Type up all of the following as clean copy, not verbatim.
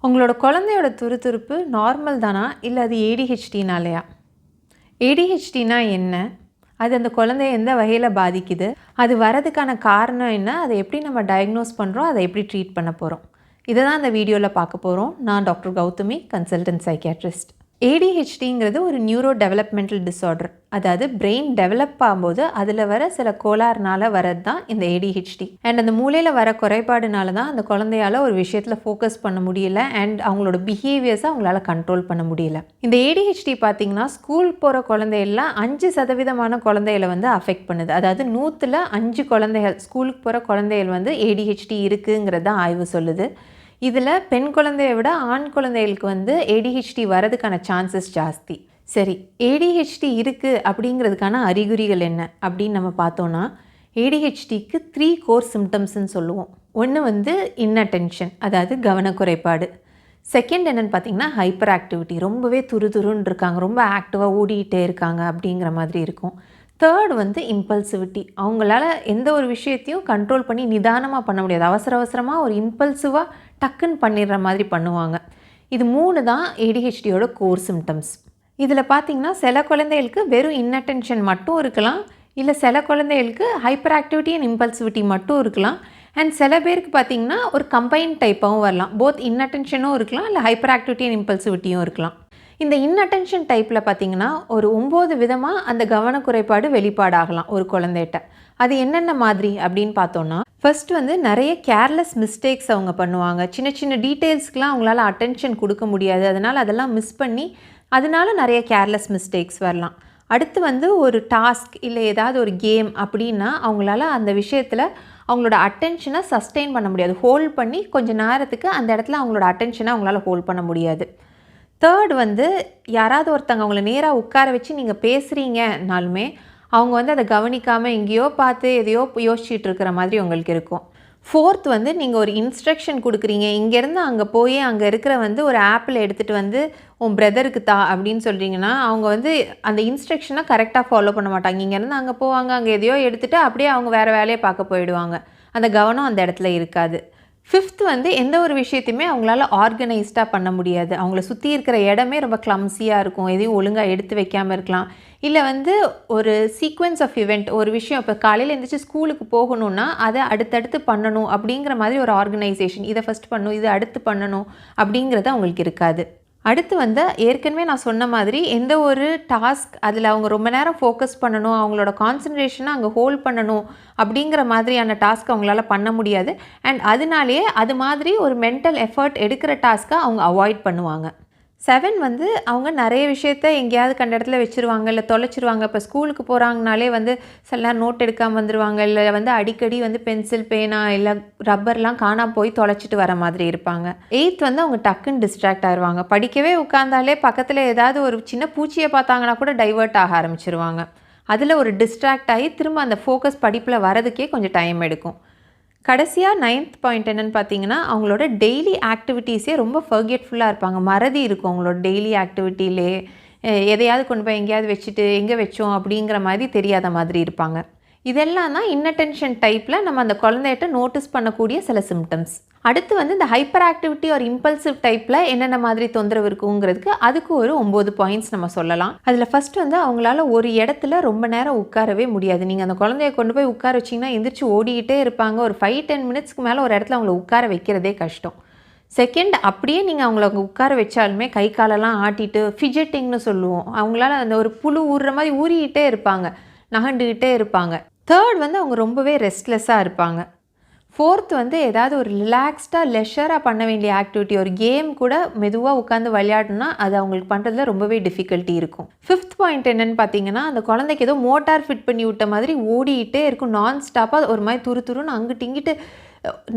உங்களோட குழந்தையோட துருதுருப்பு நார்மல் தானா இல்லை அது ஏடிஹெச்டினாலையா? ஏடிஹெச்டினா என்ன? அது அந்த குழந்தைய எந்த வகையில் பாதிக்குது? அது வரதுக்கான காரணம் என்ன? அதை எப்படி நம்ம டயக்னோஸ் பண்ணுறோம்? அதை எப்படி ட்ரீட் பண்ண போகிறோம்? இதை தான் இந்த வீடியோவில் பார்க்க போகிறோம். நான் டாக்டர் கௌதமி, கன்சல்டன்ட் சைக்கியாட்ரிஸ்ட். ஏடிஹெச்டிங்கிறது ஒரு நியூரோ டெவலப்மெண்டல் டிஸார்டர். அதாவது பிரெயின் டெவலப் ஆகும்போது அதில் வர சில கோளாறுனால வரது தான் இந்த ஏடிஹெச்டி. அண்ட் அந்த மூளையில் வர குறைபாடுனால தான் அந்த குழந்தையால் ஒரு விஷயத்தில் ஃபோக்கஸ் பண்ண முடியல அண்ட் அவங்களோட பிஹேவியர்ஸை அவங்களால கண்ட்ரோல் பண்ண முடியல. இந்த ஏடிஹெச்டி பார்த்திங்கன்னா ஸ்கூல் போகிற குழந்தையெல்லாம் 5% குழந்தைகளை வந்து அஃபெக்ட் பண்ணுது. அதாவது 100ல் 5 குழந்தைகள், ஸ்கூலுக்கு போகிற குழந்தைகள் வந்து ஏடிஹெச்டி இருக்குங்கிறத ஆய்வு சொல்லுது. இதில் பெண் குழந்தையை விட ஆண் குழந்தைகளுக்கு வந்து ஏடிஹெச்டி வரதுக்கான சான்சஸ் ஜாஸ்தி. சரி, ஏடிஹெச்டி இருக்குது அப்படிங்கிறதுக்கான அறிகுறிகள் என்ன அப்படின்னு நம்ம பார்த்தோன்னா, ஏடிஹெச்டிக்கு 3 கோர் சிம்டம்ஸ்ன்னு சொல்லுவோம். ஒன்று வந்து இன்னட்டென்ஷன், அதாவது கவனக்குறைபாடு. செகண்ட் என்னென்னு பார்த்தீங்கன்னா ஹைப்பர் ஆக்டிவிட்டி, ரொம்பவே துருதுருன்னு இருக்காங்க, ரொம்ப ஆக்டிவாக ஓடிக்கிட்டே இருக்காங்க அப்படிங்கிற மாதிரி இருக்கும். தேர்ட் வந்து இம்பல்சிவிட்டி, அவங்களால எந்த ஒரு விஷயத்தையும் கண்ட்ரோல் பண்ணி நிதானமாக பண்ண முடியாது, அவசரமாக ஒரு இம்பல்சிவாக டக்குன்னு பண்ணிடுற மாதிரி பண்ணுவாங்க. இது 3 தான் ஏடிஹெச்டியோட கோர் சிம்டம்ஸ். இதில் பார்த்திங்கன்னா சில குழந்தைகளுக்கு வெறும் இன்னட்டென்ஷன் மட்டும் இருக்கலாம், இல்லை சில குழந்தைகளுக்கு ஹைப்பர் ஆக்டிவிட்டி அண்ட் இம்பல்சிவிட்டி மட்டும் இருக்கலாம். அண்ட் சில பேருக்கு பார்த்திங்கன்னா ஒரு கம்பைன் டைப்பாகவும் வரலாம், போத் இன்னட்டென்ஷனும் இருக்கலாம், இல்லை ஹைப்பர் ஆக்டிவிட்டி அண்ட் இம்பல்சிவிட்டியும் இருக்கலாம். இந்த இன்னட்டென்ஷன் டைப்பில் பார்த்திங்கன்னா ஒரு 9 விதமாக அந்த கவனக்குறைபாடு வெளிப்பாடாகலாம் ஒரு குழந்தைகிட்ட. அது என்னென்ன மாதிரி அப்படின்னு பார்த்தோன்னா, ஃபர்ஸ்ட் வந்து நிறைய கேர்லெஸ் மிஸ்டேக்ஸ் அவங்க பண்ணுவாங்க. சின்ன சின்ன டீட்டெயில்ஸ்க்கெலாம் அவங்களால அட்டென்ஷன் கொடுக்க முடியாது, அதனால் அதெல்லாம் மிஸ் பண்ணி அதனால நிறைய கேர்லெஸ் மிஸ்டேக்ஸ் வரலாம். அடுத்து வந்து ஒரு டாஸ்க் இல்லை ஏதாவது ஒரு கேம் அப்படின்னா அவங்களால அந்த விஷயத்தில் அவங்களோட அட்டென்ஷனை சஸ்டெயின் பண்ண முடியாது, ஹோல்ட் பண்ணி கொஞ்சம் நேரத்துக்கு அந்த இடத்துல அவங்களோட அட்டென்ஷனை அவங்களால ஹோல்ட் பண்ண முடியாது. தேர்ட் வந்து யாராவது ஒருத்தங்க அவங்கள நேராக உட்கார வச்சு நீங்கள் பேசுகிறீங்கனாலுமே அவங்க வந்து அதை கவனிக்காமல் எங்கேயோ பார்த்து எதையோ யோசிச்சுட்டு இருக்கிற மாதிரி உங்களுக்கு இருக்கும். ஃபோர்த் வந்து நீங்கள் ஒரு இன்ஸ்ட்ரக்ஷன் கொடுக்குறீங்க, இங்கேருந்து அங்கே போய் அங்கே இருக்கிற வந்து ஒரு ஆப்பிள் எடுத்துகிட்டு வந்து உன் பிரதருக்கு தா அப்படின்னு சொல்கிறீங்கன்னா அவங்க வந்து அந்த இன்ஸ்ட்ரக்ஷனை கரெக்டாக ஃபாலோ பண்ண மாட்டாங்க. இங்கேருந்து அங்கே போவாங்க, அங்கே எதையோ எடுத்துகிட்டு அப்படியே அவங்க வேறு வேலையை பார்க்க போயிடுவாங்க, அந்த கவனம் அந்த இடத்துல இருக்காது. ஃபிஃப்த் வந்து எந்த ஒரு விஷயத்தையுமே அவங்களால ஆர்கனைஸ்டாக பண்ண முடியாது, அவங்கள சுற்றி இருக்கிற இடமே ரொம்ப கிளம்ஸியாக இருக்கும், எதையும் ஒழுங்காக எடுத்து வைக்காமல் இருக்கலாம். இல்லை வந்து ஒரு சீக்வென்ஸ் ஆஃப் இவெண்ட், ஒரு விஷயம் இப்போ காலையில் எழுந்திரிச்சு ஸ்கூலுக்கு போகணுன்னா அதை அடுத்தடுத்து பண்ணணும் அப்படிங்கிற மாதிரி ஒரு ஆர்கனைசேஷன், இதை ஃபஸ்ட் பண்ணணும் இதை அடுத்து பண்ணணும் அப்படிங்கிறது அவங்களுக்கு இருக்காது. அடுத்து வந்து ஏற்கனவே நான் சொன்ன மாதிரி எந்த ஒரு டாஸ்க் அதில் அவங்க ரொம்ப நேரம் ஃபோக்கஸ் பண்ணணும், அவங்களோட கான்சன்ட்ரேஷனை அங்கே ஹோல்ட் பண்ணணும் அப்படிங்கிற மாதிரியான டாஸ்க் அவங்களால பண்ண முடியாது. அண்ட் அதனாலேயே அது மாதிரி ஒரு மென்டல் எஃபர்ட் எடுக்கிற டாஸ்க்கை அவங்க அவாய்ட் பண்ணுவாங்க. 7 வந்து அவங்க நிறைய விஷயத்த எங்கேயாவது கண்ட இடத்துல வச்சுருவாங்க, இல்லை தொலைச்சிருவாங்க. இப்போ ஸ்கூலுக்கு போகிறாங்கனாலே வந்து சில நேரம் நோட் எடுக்காமல் வந்துடுவாங்க, இல்லை வந்து அடிக்கடி வந்து பென்சில் பேனா இல்லை ரப்பர்லாம் காணாமல் போய் தொலைச்சிட்டு வர மாதிரி இருப்பாங்க. 8th வந்து அவங்க டக்குன்னு டிஸ்ட்ராக்ட் ஆகிடுவாங்க, படிக்கவே உட்காந்தாலே பக்கத்தில் ஏதாவது ஒரு சின்ன பூச்சியை பார்த்தாங்கன்னா கூட டைவர்ட் ஆக ஆரம்பிச்சிருவாங்க. அதில் ஒரு டிஸ்ட்ராக்ட் ஆகி திரும்ப அந்த ஃபோக்கஸ் படிப்பில் வரதுக்கே கொஞ்சம் டைம் எடுக்கும். கடைசியாக 9th பாயிண்ட் என்னென்னு பார்த்தீங்கன்னா அவங்களோட டெய்லி ஆக்டிவிட்டீஸே ரொம்ப ஃபர்கெட்ஃபுல்லாக இருப்பாங்க, மறதி இருக்கும் அவங்களோட டெய்லி ஆக்டிவிட்டியிலே. எதையாவது கொண்டு போய் எங்கேயாவது வச்சுட்டு எங்கே வச்சோம் அப்படிங்கிற மாதிரி தெரியாத மாதிரி இருப்பாங்க. இதெல்லாம் தான் இன்னட்டென்ஷன் டைப்பில் நம்ம அந்த குழந்தைகிட்ட நோட்டீஸ் பண்ணக்கூடிய சில சிம்டம்ஸ். அடுத்து வந்து இந்த ஹைப்பர் ஆக்டிவிட்டி ஒரு இம்பல்சிவ் டைப்பில் என்னென்ன மாதிரி தொந்தரவு இருக்குங்கிறதுக்கு அதுக்கு ஒரு 9 பாயிண்ட்ஸ் நம்ம சொல்லலாம். அதில் ஃபஸ்ட்டு வந்து அவங்களால ஒரு இடத்துல ரொம்ப நேரம் உட்காரவே முடியாது. நீங்கள் அந்த குழந்தைய கொண்டு போய் உட்கார வச்சிங்கன்னா எந்திரிச்சு ஓடிக்கிட்டே இருப்பாங்க, ஒரு 5-10 மினிட்ஸ்க்கு மேலே ஒரு இடத்துல அவங்கள உட்கார வைக்கிறதே கஷ்டம். செகண்ட், அப்படியே நீங்கள் அவங்கள உட்கார வச்சாலுமே கை காலெல்லாம் ஆட்டிட்டு ஃபிஜெட்டிங்னு சொல்லுவோம், அவங்களால அந்த ஒரு புழு ஊறுற மாதிரி ஊறிக்கிட்டே இருப்பாங்க, நகண்டுக்கிட்டே இருப்பாங்க. தேர்ட் வந்து அவங்க ரொம்பவே ரெஸ்ட்லெஸ்ஸாக இருப்பாங்க. ஃபோர்த் வந்து ஏதாவது ஒரு ரிலாக்ஸ்டாக லெஷராக பண்ண வேண்டிய ஆக்டிவிட்டி, ஒரு கேம் கூட மெதுவாக உட்காந்து விளையாடணும்னா அது அவங்களுக்கு பண்ணுறதுல ரொம்பவே டிஃபிகல்ட்டி இருக்கும். 5th பாயிண்ட் என்னென்னு பார்த்தீங்கன்னா அந்த குழந்தைக்கு ஏதோ மோட்டார் ஃபிட் பண்ணி விட்ட மாதிரி ஓடிக்கிட்டே இருக்கும், நான் ஸ்டாப்பாக ஒரு மாதிரி துருன்னு அங்கிட்டு இங்கிட்டு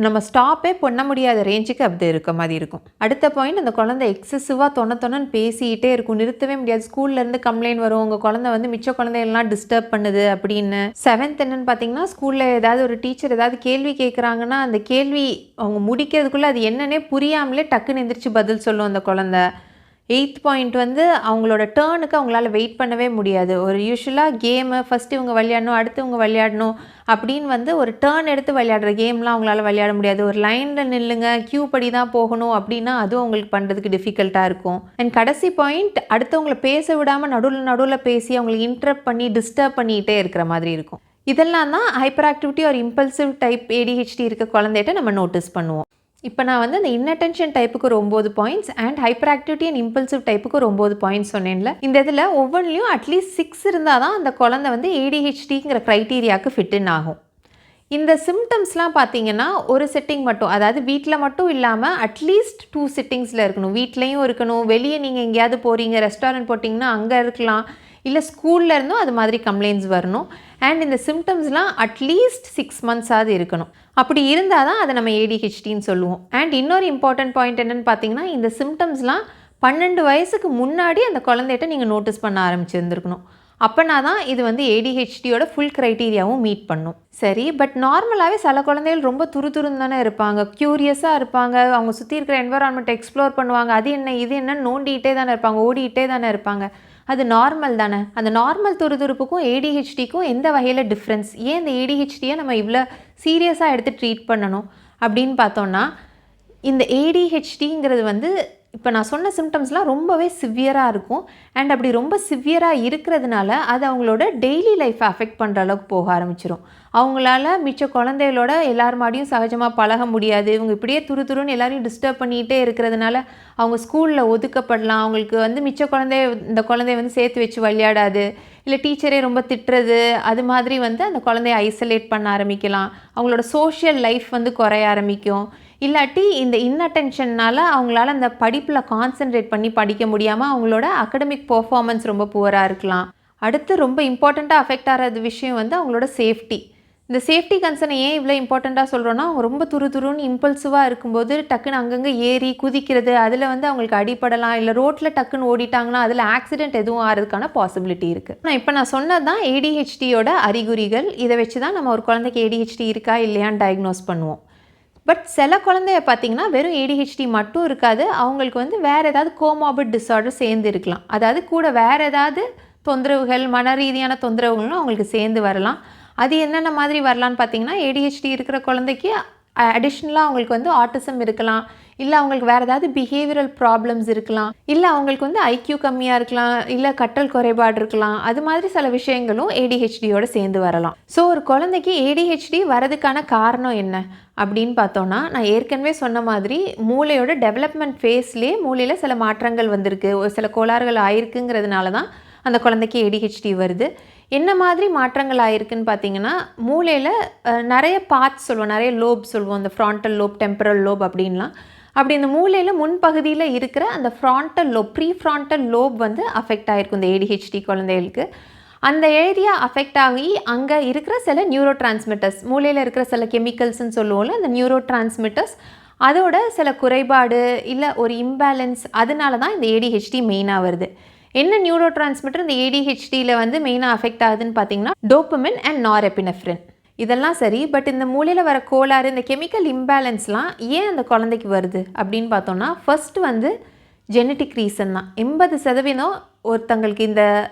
நம்ம ஸ்டாப்பே பண்ண முடியாத ரேஞ்சுக்கு அப்படி இருக்க மாதிரி இருக்கும். அடுத்த பாயிண்ட், அந்த குழந்தை எக்ஸசிவாக தொணன்னு பேசிக்கிட்டே இருக்கும், நிறுத்தவே முடியாது. ஸ்கூல்லேருந்து கம்ப்ளைண்ட் வரும், உங்கள் குழந்தை வந்து மிச்ச குழந்தைகள்லாம் டிஸ்டர்ப் பண்ணுது அப்படின்னு. 7th என்னென்னு பார்த்தீங்கன்னா ஸ்கூலில் ஏதாவது ஒரு டீச்சர் ஏதாவது கேள்வி கேட்குறாங்கன்னா அந்த கேள்வி அவங்க முடிக்கிறதுக்குள்ளே அது என்னன்னே புரியாமலே டக்குன்னு எந்திரிச்சு பதில் சொல்லும் அந்த குழந்தை. எய்த் பாயிண்ட் வந்து அவங்களோட டேர்னுக்கு அவங்களால வெயிட் பண்ணவே முடியாது. ஒரு யூஷுவலாக கேமு ஃபஸ்ட்டு இவங்க விளையாடணும், அடுத்து இவங்க விளையாடணும் அப்படின்னு வந்து ஒரு டேர்ன் எடுத்து விளையாடுற கேம்லாம் அவங்களால விளையாட முடியாது. ஒரு லைனில் நில்லுங்க, க்யூ படி தான் போகணும் அப்படின்னா அதுவும் அவங்களுக்கு பண்ணுறதுக்கு டிஃபிகல்ட்டாக இருக்கும். அண்ட் கடைசி பாயிண்ட், அடுத்தவங்கள பேச விடாமல் நடுவில் பேசி அவங்களுக்கு இன்டரப்ட் பண்ணி டிஸ்டர்ப் பண்ணிகிட்டே இருக்கிற மாதிரி இருக்கும். இதெல்லாம் தான் ஹைப்பர் ஆக்டிவிட்டி ஒரு இம்பல்சிவ் டைப் ADHD இருக்க குழந்தைகிட்ட நம்ம நோட்டீஸ் பண்ணுவோம். இப்போ நான் வந்து அந்த இன்னட்டென்ஷன் டைப்புக்கு ஒரு 9 points and hyperactivity and impulsive டைப்புக்கு ஒரு 9 பாயிண்ட்ஸ் சொன்னேன்ல. இந்த இதில் ஒவ்வொன்றிலையும் அட்லீஸ்ட் 6 இருந்தால் தான் அந்த குழந்தை வந்து ADHDங்கிற க்ரைட்டீரியாவுக்கு ஃபிட்டின் ஆகும். இந்த சிம்டம்ஸ்லாம் பார்த்தீங்கன்னா ஒரு செட்டிங் மட்டும், அதாவது வீட்டில் மட்டும் இல்லாமல் அட்லீஸ்ட் 2 சிட்டிங்ஸில் இருக்கணும். வீட்லேயும் இருக்கணும், வெளியே நீங்கள் எங்கேயாவது போகிறீங்க, ரெஸ்டாரண்ட் போட்டிங்கன்னா அங்கே இருக்கலாம், இல்லை ஸ்கூலில் இருந்தும் அது மாதிரி கம்ப்ளைண்ட்ஸ் வரணும். அண்ட் இந்த சிம்டம்ஸ்லாம் அட்லீஸ்ட் 6 மந்த்ஸாவது இருக்கணும். அப்படி இருந்தால் தான் அதை நம்ம ADHDன்னு சொல்லுவோம். அண்ட் இன்னொரு இம்பார்ட்டன்ட் பாயிண்ட் என்னென்னு பார்த்தீங்கன்னா, இந்த சிம்டம்ஸ்லாம் 12 வயசுக்கு முன்னாடி அந்த குழந்தைகிட்ட நீங்கள் நோட்டீஸ் பண்ண ஆரம்பிச்சிருந்துருக்கணும். அப்போனா தான் இது வந்து ADHDயோட ஃபுல் க்ரைட்டீரியாவும் மீட் பண்ணும். சரி, பட் நார்மலாகவே சில குழந்தைகள் ரொம்ப துருதுருன்னு தானே இருப்பாங்க, க்யூரியஸாக இருப்பாங்க, அவங்க சுற்றி இருக்கிற என்வரான்மெண்ட்டை எக்ஸ்ப்ளோர் பண்ணுவாங்க, அது என்ன இது என்னன்னு நோண்டிகிட்டே தானே இருப்பாங்க, ஓடிக்கிட்டே தானே இருப்பாங்க. அது நார்மல் தானே. அந்த நார்மல் துருதுருப்புக்கும் ADHDக்கும் எந்த வகையில் டிஃப்ரென்ஸ்? ஏன் இந்த ADHDயை நம்ம இவ்வளோ சீரியஸாக எடுத்து ட்ரீட் பண்ணணும் அப்படின்னு பார்த்தோன்னா, இந்த ADHDங்கிறது வந்து இப்போ நான் சொன்ன சிம்டம்ஸ்லாம் ரொம்பவே சிவியராக இருக்கும். அண்ட் அப்படி ரொம்ப சிவியராக இருக்கிறதுனால அது அவங்களோட டெய்லி லைஃப்பை அஃபெக்ட் பண்ணுற அளவுக்கு போக ஆரம்பிச்சிடும். அவங்களால மிச்ச குழந்தைகளோட எல்லார் மாடியும் சகஜமாக பழக முடியாது. இவங்க இப்படியே துருன்னு எல்லாரையும் டிஸ்டர்ப் பண்ணிகிட்டே இருக்கிறதுனால அவங்க ஸ்கூலில் ஒதுக்கப்படலாம். அவங்களுக்கு வந்து மிச்ச இந்த குழந்தைய வந்து சேர்த்து வச்சு விளையாடாது, இல்லை டீச்சரே ரொம்ப திட்டுறது, அது மாதிரி வந்து அந்த குழந்தைய ஐசோலேட் பண்ண ஆரம்பிக்கலாம். அவங்களோட சோஷியல் லைஃப் வந்து குறைய ஆரம்பிக்கும். இல்லாட்டி இந்த இன்னட்டென்ஷன்னால் அவங்களால அந்த படிப்பில் கான்சென்ட்ரேட் பண்ணி படிக்க முடியாமல் அவங்களோட அகடமிக் பெர்ஃபார்மன்ஸ் ரொம்ப புவராக இருக்கலாம். அடுத்து ரொம்ப இம்பார்ட்டண்ட்டாக அஃபெக்ட் ஆகிற விஷயம் வந்து அவங்களோட சேஃப்டி. இந்த சேஃப்டி கன்சர்னை ஏன் இவ்வளோ இம்பார்ட்டண்ட்டாக சொல்கிறோன்னா, அவங்க ரொம்ப துருன்னு இம்பல்சிவாக இருக்கும்போது டக்குன்னு அங்கங்கே ஏறி குதிக்கிறது, அதில் வந்து அவங்களுக்கு அடிப்படலாம், இல்லை ரோட்டில் டக்குன்னு ஓடிட்டாங்கன்னா அதில் ஆக்சிடென்ட் எதுவும் ஆகிறதுக்கான பாசிபிலிட்டி இருக்குது. இப்போ நான் சொன்னது தான் ADHDயோட அறிகுறிகள். இதை வச்சு தான் நம்ம ஒரு குழந்தைக்கு ADHD இருக்கா இல்லையான்னு டயக்னோஸ் பண்ணுவோம். பட் சில குழந்தைய பார்த்திங்கன்னா வெறும் ADHD மட்டும் இருக்காது, அவங்களுக்கு வந்து வேறு ஏதாவது கோமார்பிட் டிஸார்டர் சேர்ந்து இருக்கலாம். அதாவது கூட வேறு ஏதாவது தொந்தரவுகள், மன ரீதியான தொந்தரவுகளும் அவங்களுக்கு சேர்ந்து வரலாம். அது என்னென்ன மாதிரி வரலான்னு பார்த்தீங்கன்னா, ADHD இருக்கிற குழந்தைக்கு அடிஷ்னலாக அவங்களுக்கு வந்து ஆட்டிசம் இருக்கலாம், இல்லை அவங்களுக்கு வேறு ஏதாவது பிஹேவியரல் ப்ராப்ளம்ஸ் இருக்கலாம், இல்லை அவங்களுக்கு வந்து IQ கம்மியாக இருக்கலாம், இல்லை கற்றல் குறைபாடு இருக்கலாம். அது மாதிரி சில விஷயங்களும் ADHDயோடு சேர்ந்து வரலாம். ஸோ ஒரு குழந்தைக்கு ADHD வரதுக்கான காரணம் என்ன அப்படின்னு பார்த்தோன்னா, நான் ஏற்கனவே சொன்ன மாதிரி மூளையோட டெவலப்மெண்ட் ஃபேஸ்லேயே மூளையில் சில மாற்றங்கள் வந்திருக்கு, ஒரு சில கோளாறுகள் ஆயிருக்குங்கிறதுனால தான் அந்த குழந்தைக்கு ADHD வருது. என்ன மாதிரி மாற்றங்கள் ஆயிருக்குன்னு பார்த்தீங்கன்னா, மூளையில் நிறைய பார்ட்ஸ் சொல்லுவோம், நிறைய லோப் சொல்லுவோம், அந்த ஃப்ரான்டல் லோப், டெம்பரல் லோப் அப்படின்லாம். அப்படி இந்த மூளையில் முன்பகுதியில் இருக்கிற அந்த frontal lobe, prefrontal lobe வந்து அஃபெக்ட் ஆகிருக்கும் இந்த ADHD குழந்தைகளுக்கு. அந்த ஏரியா அஃபெக்ட் ஆகி அங்கே இருக்கிற சில நியூரோ டிரான்ஸ்மிட்டர்ஸ், மூளையில் இருக்கிற சில கெமிக்கல்ஸ்ன்னு சொல்லுவோம்ல, அந்த நியூரோ டிரான்ஸ்மிட்டர்ஸ் அதோட சில குறைபாடு இல்லை ஒரு இம்பேலன்ஸ், அதனால தான் இந்த ADHD மெயினாக வருது. என்ன நியூரோ டிரான்ஸ்மிட்டர் இந்த ADHDயில் வந்து மெயினாக அஃபெக்ட் ஆகுதுன்னு பார்த்தீங்கன்னா, டோப்பமின் அண்ட் நாரெபினெஃப்ரின். இதெல்லாம் சரி, பட் இந்த மூளையில் வர கோளாறு, இந்த கெமிக்கல் இம்பேலன்ஸ்லாம் ஏன் அந்த குழந்தைக்கு வருது அப்படின்னு பார்த்தோன்னா, ஃபர்ஸ்ட் வந்து ஜெனட்டிக் ரீசன் தான். 80% ஒருத்தங்களுக்கு இந்த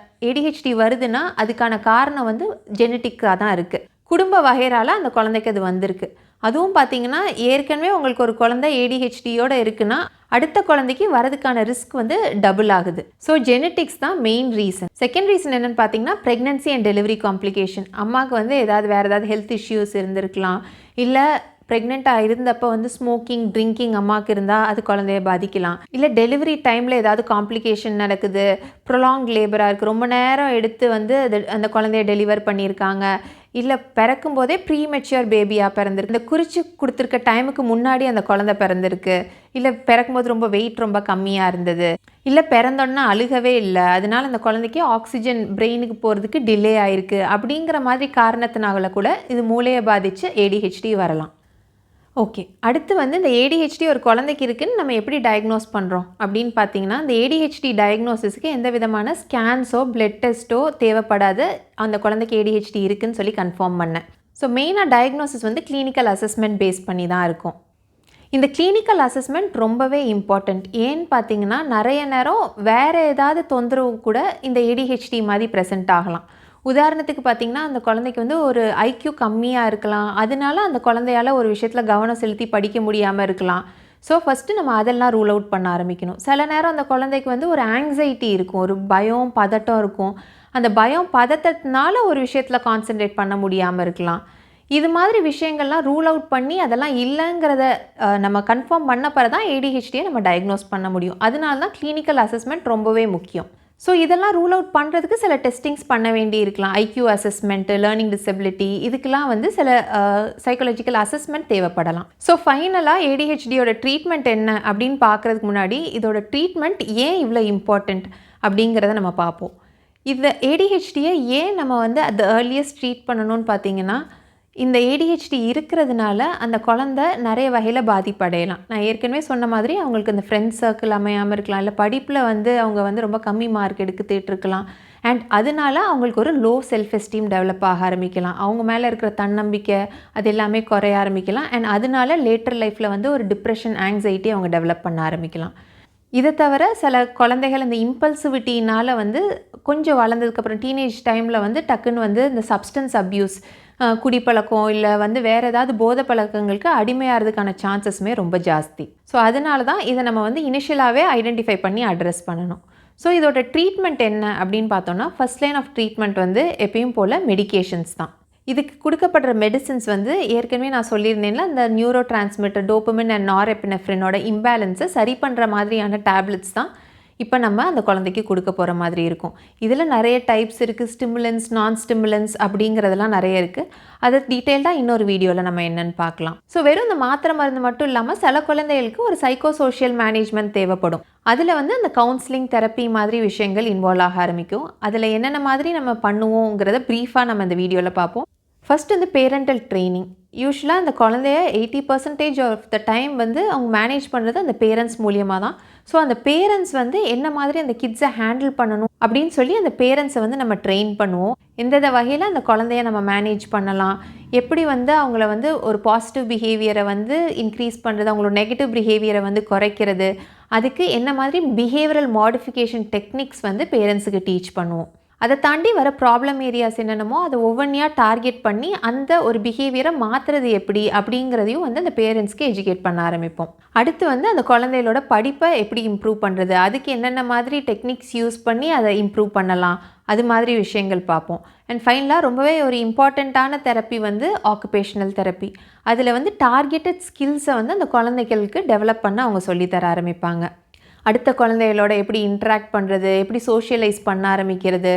ADHD வருதுன்னா அதுக்கான காரணம் வந்து ஜெனட்டிக்காக தான் இருக்குது. குடும்ப வகைரால் அந்த குழந்தைக்கு அது வந்திருக்கு. அதுவும் பார்த்தீங்கன்னா, ஏற்கனவே உங்களுக்கு ஒரு குழந்தை ADHDயோடு இருக்குன்னா அடுத்த குழந்தைக்கு வரதுக்கான ரிஸ்க் வந்து டபுள் ஆகுது. ஸோ ஜெனட்டிக்ஸ் தான் மெயின் ரீசன். செகண்ட் ரீசன் என்னென்னு பார்த்தீங்கன்னா, ப்ரெக்னன்சி அண்ட் டெலிவரி காம்ப்ளிகேஷன். அம்மாவுக்கு வந்து வேறு ஏதாவது ஹெல்த் இஷ்யூஸ் இருந்திருக்கலாம், இல்லை ப்ரெக்னெண்ட்டாக இருந்தப்போ வந்து ஸ்மோக்கிங், ட்ரிங்கிங் அம்மாவுக்கு இருந்தால் அது குழந்தைய பாதிக்கலாம், இல்லை டெலிவரி டைமில் ஏதாவது காம்ப்ளிகேஷன் நடக்குது, ப்ரொலாங் லேபராக இருக்குது, ரொம்ப நேரம் எடுத்து வந்து அந்த குழந்தைய டெலிவர் பண்ணியிருக்காங்க, இல்லை பிறக்கும் போதே ப்ரீமெச்சூர் பேபியாக பிறந்திருக்கு, இந்த குறித்து கொடுத்துருக்க டைமுக்கு முன்னாடி அந்த குழந்தை பிறந்திருக்கு, இல்லை பிறக்கும்போது ரொம்ப வெயிட் ரொம்ப கம்மியாக இருந்தது, இல்லை பிறந்தோன்னா அழுகவே இல்லை, அதனால் அந்த குழந்தைக்கு ஆக்சிஜன் பிரெயினுக்கு போகிறதுக்கு டிலே ஆகிருக்கு, அப்படிங்கிற மாதிரி காரணத்தினால கூட இது மூளையை பாதித்து ADHD வரலாம். ஓகே, அடுத்து வந்து இந்த ADHD ஒரு குழந்தைக்கு இருக்குதுன்னு நம்ம எப்படி டயக்னோஸ் பண்ணுறோம் அப்படின்னு பார்த்தீங்கன்னா, இந்த ADHD டயக்னோசிஸ்க்கு எந்த விதமான ஸ்கேன்ஸோ பிளட் டெஸ்ட்டோ தேவைப்படாது. அந்த குழந்தைக்கு ADHD இருக்குதுன்னு சொல்லி கன்ஃபார்ம் பண்ணேன். ஸோ மெயினாக டயக்னோசிஸ் வந்து கிளினிக்கல் அசஸ்மெண்ட் பேஸ் பண்ணி தான் இருக்கும். இந்த கிளினிக்கல் அசஸ்மெண்ட் ரொம்பவே இம்பார்ட்டண்ட். ஏன்னு பார்த்தீங்கன்னா, நிறைய நேரம் வேறு ஏதாவது தொந்தரவு கூட இந்த ஏடிஹெச்டி மாதிரி ப்ரெசென்ட் ஆகலாம். உதாரணத்துக்கு பார்த்தீங்கன்னா, அந்த குழந்தைக்கு வந்து ஒரு ஐக்யூ கம்மியாக இருக்கலாம். அதனால அந்த குழந்தையால் ஒரு விஷயத்தில் கவனம் செலுத்தி படிக்க முடியாமல் இருக்கலாம். ஸோ ஃபஸ்ட்டு நம்ம அதெல்லாம் ரூல் அவுட் பண்ண ஆரம்பிக்கணும். சில நேரம் அந்த குழந்தைக்கு வந்து ஒரு ஆங்ஸைட்டி இருக்கும், ஒரு பயம் பதட்டம் இருக்கும். அந்த பயம் பதட்டத்தினால ஒரு விஷயத்தில் கான்சென்ட்ரேட் பண்ண முடியாமல் இருக்கலாம். இது மாதிரி விஷயங்கள்லாம் ரூல் அவுட் பண்ணி அதெல்லாம் இல்லைங்கிறத நம்ம கன்ஃபார்ம் பண்ண பிறகு தான் ஏடிஹெச்டியை நம்ம டயக்னோஸ் பண்ண முடியும். அதனால தான் கிளினிக்கல் அசஸ்மெண்ட் ரொம்பவே முக்கியம். ஸோ இதெல்லாம் ரூல் அவுட் பண்ணுறதுக்கு சில டெஸ்டிங்ஸ் பண்ண வேண்டி இருக்கலாம். ஐக்யூ அசஸ்மெண்ட்டு, லேர்னிங் டிசபிலிட்டி, இதுக்கெல்லாம் வந்து சில சைக்காலஜிக்கல் அசஸ்மெண்ட் தேவைப்படலாம். ஸோ ஃபைனலாக ஏடிஹெச்டியோட ட்ரீட்மெண்ட் என்ன அப்படின்னு பார்க்குறதுக்கு முன்னாடி இதோட ட்ரீட்மெண்ட் ஏன் இவ்வளோ இம்பார்ட்டண்ட் அப்படிங்கிறத நம்ம பார்ப்போம். இந்த ஏடிஹெச்டியை ஏன் நம்ம வந்து அட் த ஏர்லியஸ்ட் ட்ரீட் பண்ணணும்னு பார்த்தீங்கன்னா, இந்த ஏடிஹெச்டி இருக்கிறதுனால அந்த குழந்தை நிறைய வகையில் பாதிப்படையலாம். நான் ஏற்கனவே சொன்ன மாதிரி அவங்களுக்கு இந்த ஃப்ரெண்ட்ஸ் சர்க்கிள் அமையாமல் இருக்கலாம், இல்லை படிப்பில் வந்து அவங்க வந்து ரொம்ப கம்மி மார்க் எடுத்துகிட்டு இருக்கலாம். அண்ட் அதனால அவங்களுக்கு ஒரு லோ செல்ஃப் எஸ்டீம் டெவலப் ஆக ஆரம்பிக்கலாம். அவங்க மேலே இருக்கிற தன்னம்பிக்கை அது எல்லாமே குறைய ஆரம்பிக்கலாம். அண்ட் அதனால லேட்டர் லைஃப்பில் வந்து ஒரு டிப்ரெஷன், ஆங்ஸைட்டி அவங்க டெவலப் பண்ண ஆரம்பிக்கலாம். இதை தவிர சில குழந்தைகள் இந்த இம்பல்சிவிட்டினால் வந்து கொஞ்சம் வளர்ந்ததுக்கப்புறம் டீனேஜ் டைமில் வந்து டக்குன்னு வந்து இந்த சப்ஸ்டன்ஸ் அப்யூஸ், குடிப்பழக்கம், இல்லை வந்து வேறு ஏதாவது போதை பழக்கங்களுக்கு அடிமையாகிறதுக்கான சான்சஸுமே ரொம்ப ஜாஸ்தி. ஸோ அதனால தான் இதை நம்ம வந்து இனிஷியலாகவே ஐடென்டிஃபை பண்ணி அட்ரஸ் பண்ணணும். ஸோ இதோட ட்ரீட்மெண்ட் என்ன அப்படின்னு பார்த்தோன்னா, ஃபர்ஸ்ட் லைன் ஆஃப் ட்ரீட்மெண்ட் வந்து எப்பயும் போல் மெடிகேஷன்ஸ் தான். இதுக்கு கொடுக்கப்படுற மெடிசின்ஸ் வந்து ஏற்கனவே நான் சொல்லியிருந்தேன்ல, அந்த நியூரோ டிரான்ஸ்மிட்டர் டோபமின் அண்ட் நாரெப்பினெஃப்ரினோட இம்பேலன்ஸை சரி பண்ணுற மாதிரியான டேப்லெட்ஸ் தான் இப்போ நம்ம அந்த குழந்தைக்கு கொடுக்க போகிற மாதிரி இருக்கும். இதில் நிறைய டைப்ஸ் இருக்குது. ஸ்டிமுலன்ஸ், நான் ஸ்டிமுலன்ஸ் அப்படிங்கிறதெல்லாம் நிறைய இருக்குது. அதை டீட்டெயில்டாக இன்னொரு வீடியோவில் நம்ம என்னென்னு பார்க்கலாம். ஸோ வெறும் இந்த மாத்திரை மருந்து மட்டும் இல்லாமல் சில குழந்தைகளுக்கு ஒரு சைக்கோ சோஷியல் மேனேஜ்மெண்ட் தேவைப்படும். அதில் வந்து அந்த கவுன்சிலிங், தெரப்பி மாதிரி விஷயங்கள் இன்வால்வ் ஆக ஆரம்பிக்கும். அதில் என்னென்ன மாதிரி நம்ம பண்ணுவோங்கிறத ப்ரீஃபாக நம்ம இந்த வீடியோவில் பார்ப்போம். ஃபஸ்ட் வந்து பேரண்டல் ட்ரைனிங். யூஸ்வலாக அந்த குழந்தைய 80% ஆஃப் த டைம் வந்து அவங்க மேனேஜ் பண்ணுறது அந்த பேரண்ட்ஸ் மூலியமாக தான். ஸோ அந்த பேரண்ட்ஸ் வந்து என்ன மாதிரி அந்த கிட்ஸை ஹேண்டில் பண்ணணும் அப்படின்னு சொல்லி அந்த பேரண்ட்ஸை வந்து நம்ம ட்ரெயின் பண்ணுவோம். எந்தெந்த வகையில் அந்த குழந்தைய நம்ம மேனேஜ் பண்ணலாம், எப்படி வந்து அவங்கள வந்து ஒரு பாசிட்டிவ் பிஹேவியரை வந்து இன்க்ரீஸ் பண்ணுறது, அவங்களோட நெகட்டிவ் பிஹேவியரை வந்து குறைக்கிறது, அதுக்கு என்ன மாதிரி பிஹேவியரல் மாடிஃபிகேஷன் டெக்னிக்ஸ் வந்து பேரண்ட்ஸுக்கு டீச் பண்ணுவோம். அதை தாண்டி வர ப்ராப்ளம் ஏரியாஸ் என்னென்னமோ அதை ஒவ்வொன்றையாக டார்கெட் பண்ணி அந்த ஒரு பிஹேவியரை மாற்றுறது எப்படி அப்படிங்கிறதையும் வந்து அந்த பேரண்ட்ஸ்க்கு எஜுகேட் பண்ண ஆரம்பிப்போம். அடுத்து வந்து அந்த குழந்தைகளோட படிப்பை எப்படி இம்ப்ரூவ் பண்ணுறது, அதுக்கு என்னென்ன மாதிரி டெக்னிக்ஸ் யூஸ் பண்ணி அதை இம்ப்ரூவ் பண்ணலாம், அது மாதிரி விஷயங்கள் பார்ப்போம். அண்ட் ஃபைனலாக ரொம்பவே ஒரு இம்பார்ட்டண்ட்டான தெரப்பி வந்து ஆக்குபேஷனல் தெரப்பி. அதில் வந்து டார்கெட்டட் ஸ்கில்ஸை வந்து அந்த குழந்தைகளுக்கு டெவலப் பண்ண அவங்க சொல்லித்தர ஆரம்பிப்பாங்க. அடுத்த குழந்தைகளோட எப்படி இன்ட்ராக்ட் பண்ணுறது, எப்படி சோஷியலைஸ் பண்ண ஆரம்பிக்கிறது,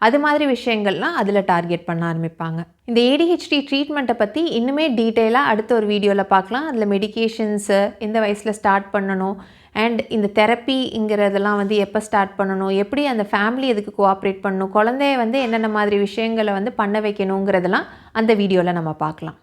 அது மாதிரி விஷயங்கள்லாம் அதில் டார்கெட் பண்ண ஆரம்பிப்பாங்க. இந்த ஏடிஹெச்டி ட்ரீட்மெண்ட்டை பற்றி இன்னுமே டீட்டெயிலாக அடுத்த ஒரு வீடியோவில் பார்க்கலாம். அதில் மெடிகேஷன்ஸு எந்த வயசில் ஸ்டார்ட் பண்ணணும், அண்ட் இந்த தெரப்பிங்கிறதெல்லாம் வந்து எப்போ ஸ்டார்ட் பண்ணணும், எப்படி அந்த ஃபேமிலி அதுக்கு கோஆப்ரேட் பண்ணணும், குழந்தைய வந்து என்னென்ன மாதிரி விஷயங்களை வந்து பண்ண வைக்கணுங்கிறதெல்லாம் அந்த வீடியோவில் நம்ம பார்க்கலாம்.